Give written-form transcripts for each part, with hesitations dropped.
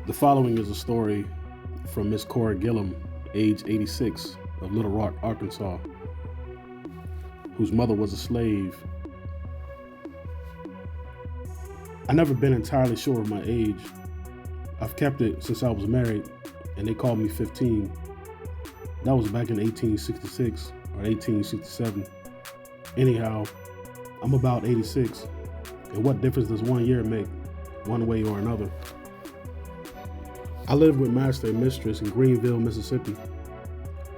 The following is a story from Miss Cora Gillam, age 86, of Little Rock, Arkansas, whose mother was a slave. I've never been entirely sure of my age. I've kept it since I was married, and they called me 15. That was back in 1866 or 1867. Anyhow, I'm about 86, and what difference does 1 year make, one way or another? I lived with master and mistress in Greenville, Mississippi.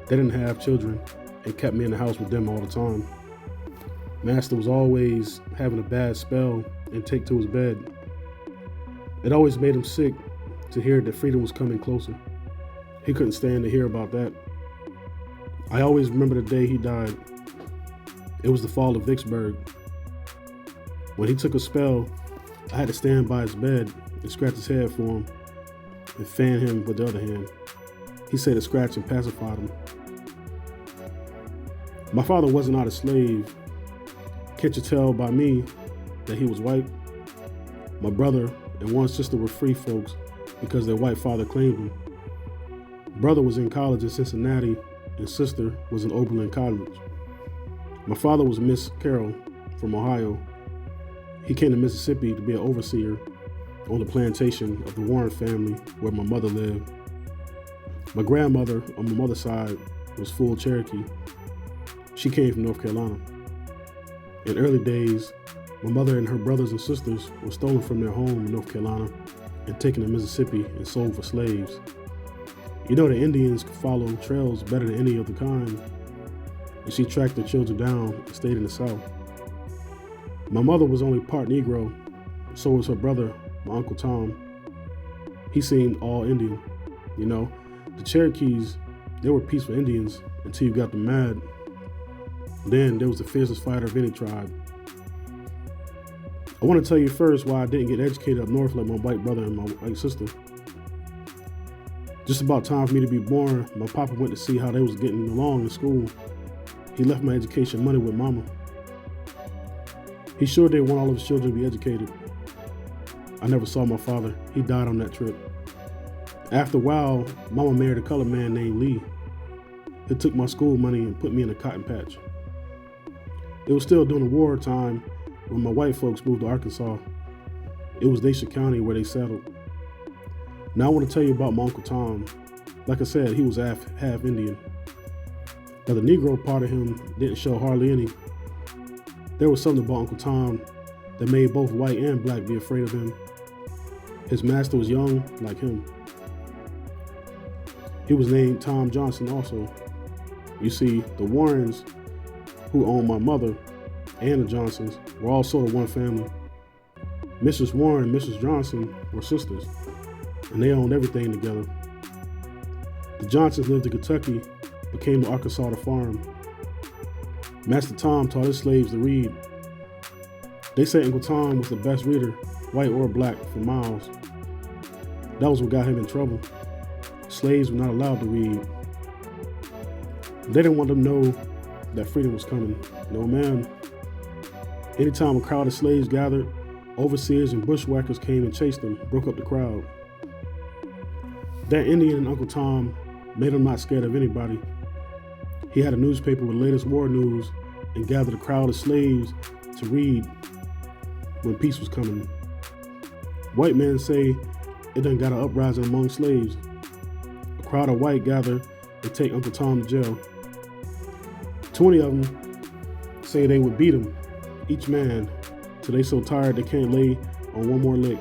They didn't have children and kept me in the house with them all the time. Master was always having a bad spell and take to his bed. It always made him sick to hear that freedom was coming closer. He couldn't stand to hear about that. I always remember the day he died. It was the fall of Vicksburg. When he took a spell, I had to stand by his bed and scratch his head for him and fan him with the other hand. He said the scratching pacified him. My father was not a slave. Can't you tell by me that he was white? My brother and one sister were free folks because their white father claimed them. Brother was in college in Cincinnati and sister was in Oberlin College. My father was Miss Carroll from Ohio. He came to Mississippi to be an overseer on the plantation of the Warren family where my mother lived. My grandmother on my mother's side was full Cherokee. She came from North Carolina. In early days, my mother and her brothers and sisters were stolen from their home in North Carolina and taken to Mississippi and sold for slaves. You know, the Indians could follow trails better than any other kind, and she tracked the children down and stayed in the South. My mother was only part Negro, so was her brother, my Uncle Tom. He seemed all Indian. You know, the Cherokees, they were peaceful Indians until you got them mad. Then there was the fiercest fighter of any tribe. I want to tell you first why I didn't get educated up north like my white brother and my white sister. Just about time for me to be born, my papa went to see how they was getting along in school. He left my education money with mama. He sure did want all of his children to be educated. I never saw my father. He died on that trip. After a while, mama married a colored man named Lee. He took my school money and put me in a cotton patch. It was still during the war time when my white folks moved to Arkansas. It was Dacia County where they settled. Now I want to tell you about my Uncle Tom. Like I said, he was half Indian. But the Negro part of him didn't show hardly any. There was something about Uncle Tom that made both white and black be afraid of him. His master was young, like him. He was named Tom Johnson also. You see, the Warrens, who owned my mother, and the Johnsons, were all sort of one family. Mrs. Warren and Mrs. Johnson were sisters, and they owned everything together. The Johnsons lived in Kentucky, but came to Arkansas to farm. Master Tom taught his slaves to read. They said Uncle Tom was the best reader, white or black, for miles. That was what got him in trouble. Slaves were not allowed to read. They didn't want them to know that freedom was coming. No, ma'am. Anytime a crowd of slaves gathered, overseers and bushwhackers came and chased them, broke up the crowd. That Indian and Uncle Tom made him not scared of anybody. He had a newspaper with the latest war news and gathered a crowd of slaves to read when peace was coming. White men say it done got an uprising among slaves. A crowd of white gather and take Uncle Tom to jail. 20 of them say they would beat him, each man, till they so tired they can't lay on one more lick.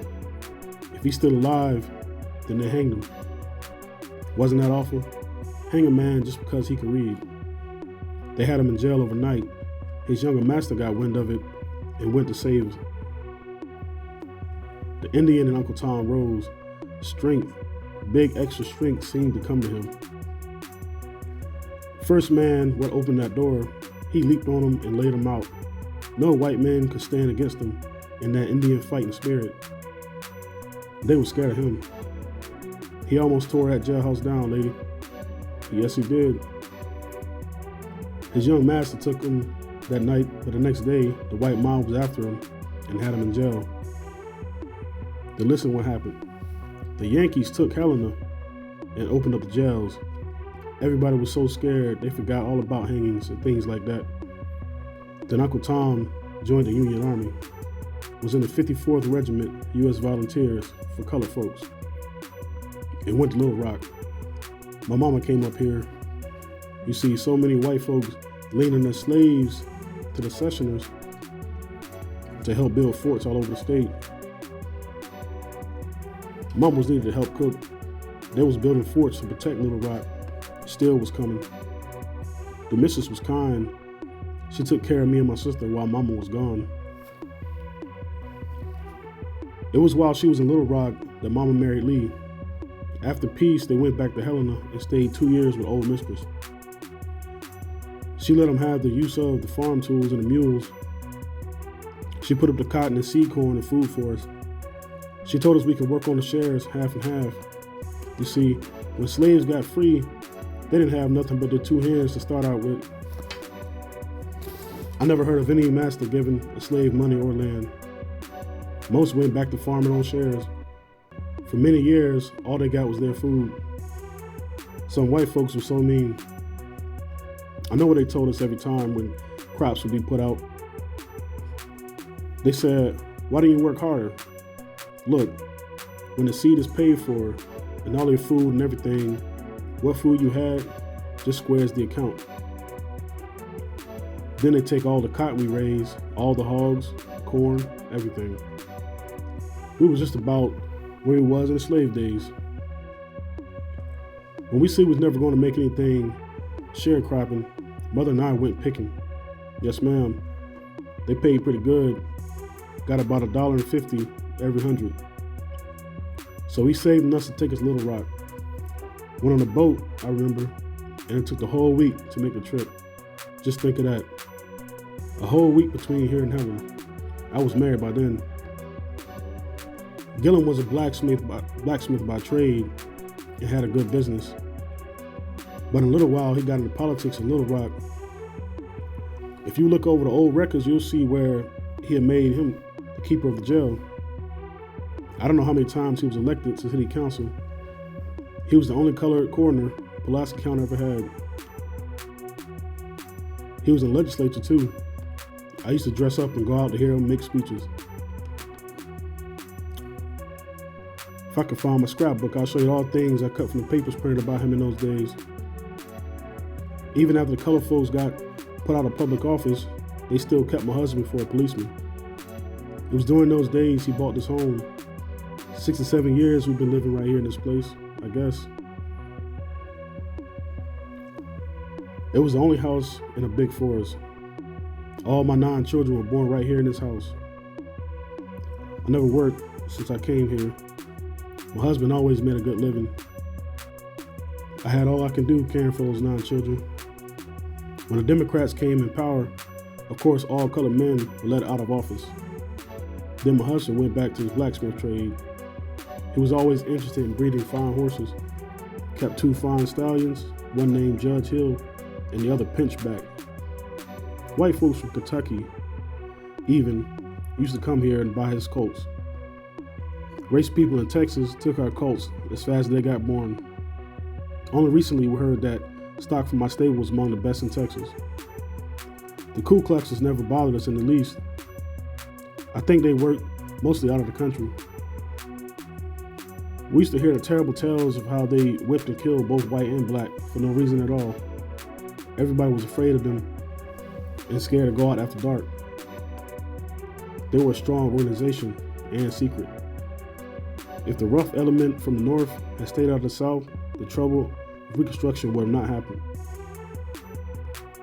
If he's still alive, then they hanged him. Wasn't that awful? Hang a man just because he could read. They had him in jail overnight. His younger master got wind of it and went to save him. The Indian and Uncle Tom rose. Strength, big extra strength seemed to come to him. First man what opened that door, he leaped on him and laid him out. No white man could stand against him in that Indian fighting spirit. They were scared of him. He almost tore that jailhouse down, lady. Yes, he did. His young master took him that night, but the next day, the white mob was after him and had him in jail. Then listen what happened. The Yankees took Helena and opened up the jails. Everybody was so scared they forgot all about hangings and things like that. Then Uncle Tom joined the Union Army, was in the 54th Regiment U.S. Volunteers for colored folks, and went to Little Rock. My mama came up here. You see so many white folks leaning their slaves to the Sessioners to help build forts all over the state. Mom was needed to help cook. They was building forts to protect Little Rock. Steel was coming. The missus was kind. She took care of me and my sister while Mama was gone. It was while she was in Little Rock that Mama married Lee. After peace, they went back to Helena and stayed 2 years with old mistress. She let them have the use of the farm tools and the mules. She put up the cotton and seed corn and food for us. She told us we could work on the shares half and half. You see, when slaves got free, they didn't have nothing but their 2 hands to start out with. I never heard of any master giving a slave money or land. Most went back to farming on shares. For many years, all they got was their food. Some white folks were so mean. I know what they told us every time when crops would be put out. They said, "Why don't you work harder? Look, when the seed is paid for and all your food and everything, what food you had just squares the account." Then they take all the cotton we raise, all the hogs, corn, everything. We was just about where we was in the slave days. When we see we was never going to make anything sharecropping, Mother and I went picking. Yes, ma'am. They paid pretty good. Got about $1.50 every 100. So he saved enough to take us to Little Rock. Went on a boat, I remember, and it took the whole week to make the trip. Just think of that. A whole week between here and Helena. I was married by then. Gillam was a blacksmith by trade and had a good business. But in a little while, he got into politics in Little Rock. If you look over the old records, you'll see where he had made him the keeper of the jail. I don't know how many times he was elected to city council. He was the only colored coroner Pulaski County ever had. He was in the legislature too. I used to dress up and go out to hear him make speeches. If I could find my scrapbook, I'll show you all things I cut from the papers printed about him in those days. Even after the colored folks got put out of public office, they still kept my husband for a policeman. It was during those days he bought this home. 6 or 7 years we've been living right here in this place, I guess. It was the only house in a big forest. All my 9 children were born right here in this house. I never worked since I came here. My husband always made a good living. I had all I can do caring for those 9 children. When the Democrats came in power, of course all colored men were let out of office. Then my husband went back to his blacksmith trade. He was always interested in breeding fine horses. Kept 2 fine stallions, one named Judge Hill and the other Pinchback. White folks from Kentucky even used to come here and buy his colts. Race people in Texas took our colts as fast as they got born. Only recently we heard that stock from my stable was among the best in Texas. The Ku Kluxers never bothered us in the least. I think they worked mostly out of the country. We used to hear the terrible tales of how they whipped and killed both white and black for no reason at all. Everybody was afraid of them and scared to go out after dark. They were a strong organization and secret. If the rough element from the north had stayed out of the south, the trouble of Reconstruction would have not happened.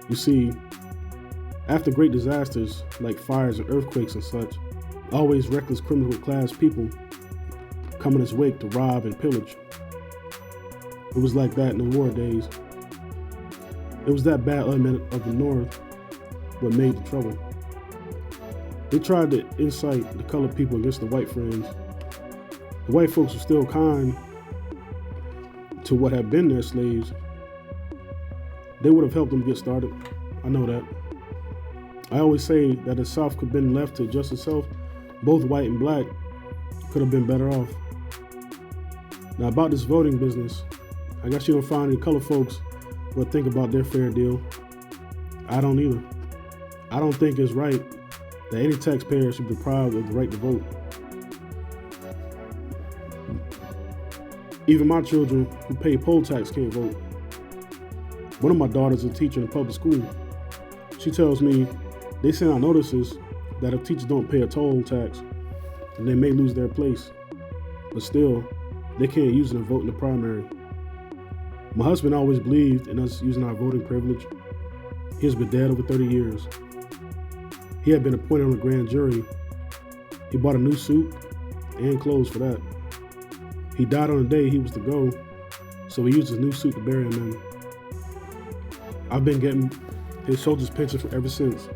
You see, after great disasters like fires and earthquakes and such, always reckless criminal class people come in its wake to rob and pillage. It was like that in the war days. It was that bad element of the north what made the trouble. They tried to incite the colored people against the white friends. The white folks were still kind to what had been their slaves. They would have helped them get started. I know that. I always say that the South could have been left to just itself, both white and black could have been better off. Now about this voting business, I guess you don't find any colored folks will think about their fair deal. I don't either. I don't think it's right that any taxpayer should be deprived of the right to vote. Even my children who pay poll tax can't vote. One of my daughters is a teacher in a public school. She tells me they send out notices that if teachers don't pay a toll tax, then they may lose their place. But still, they can't use it to vote in the primary. My husband always believed in us using our voting privilege. He has been dead over 30 years. He had been appointed on a grand jury. He bought a new suit and clothes for that. He died on the day he was to go, so he used his new suit to bury him in. I've been getting his soldier's pension ever since.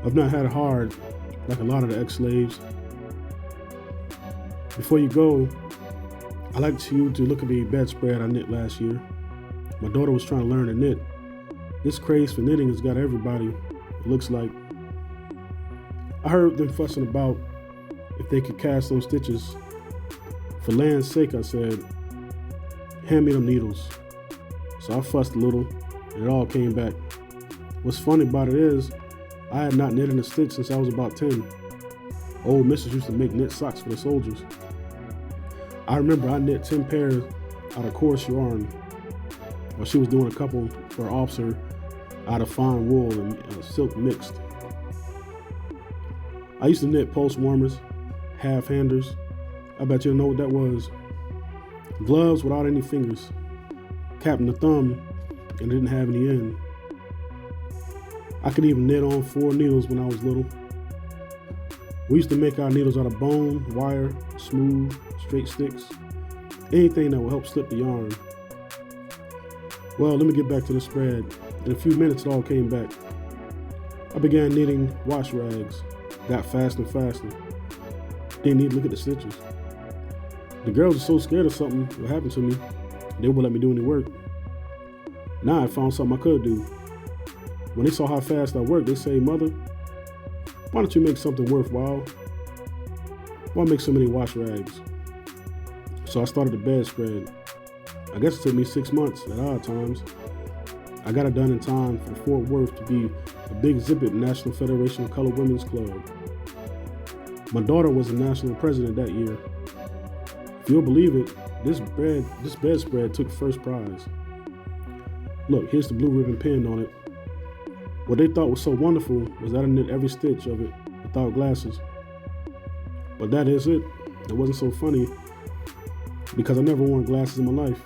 I've not had it hard like a lot of the ex-slaves. Before you go, I'd like you to look at the bedspread I knit last year. My daughter was trying to learn to knit. This craze for knitting has got everybody, it looks like. I heard them fussing about if they could cast those stitches. For land's sake, I said, hand me them needles. So I fussed a little, and it all came back. What's funny about it is, I had not knitted a stitch since I was about 10. Old missus used to make knit socks for the soldiers. I remember I knit 10 pairs out of coarse yarn, while she was doing a couple for an officer out of fine wool and silk mixed. I used to knit pulse warmers, half-handers. I bet you don't know what that was. Gloves without any fingers, capping the thumb and didn't have any end. I could even knit on 4 needles when I was little. We used to make our needles out of bone, wire, smooth, straight sticks, anything that would help slip the yarn. Well, let me get back to the spread. In a few minutes, it all came back. I began knitting wash rags, got faster and faster. Didn't even look at the stitches. The girls were so scared of something would happen to me, they wouldn't let me do any work. Now I found something I could do. When they saw how fast I worked, they say, "Mother, why don't you make something worthwhile? Why make so many wash rags?" So I started the bedspread. I guess it took me 6 months at odd times. I got it done in time for Fort Worth to be a big exhibit in National Federation of Colored Women's Club. My daughter was the national president that year. If you'll believe it, this bedspread took first prize. Look, here's the blue ribbon pinned on it. What they thought was so wonderful was that I knit every stitch of it without glasses. But that is it. It wasn't so funny because I never worn glasses in my life.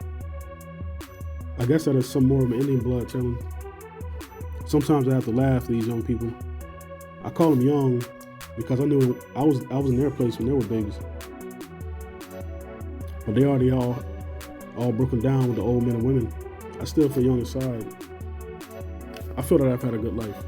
I guess that is some more of an Indian blood telling. Sometimes I have to laugh at these young people. I call them young because I knew I was in their place when they were babies. But they already all broken down with the old men and women. I still feel young inside. I feel that I've had a good life.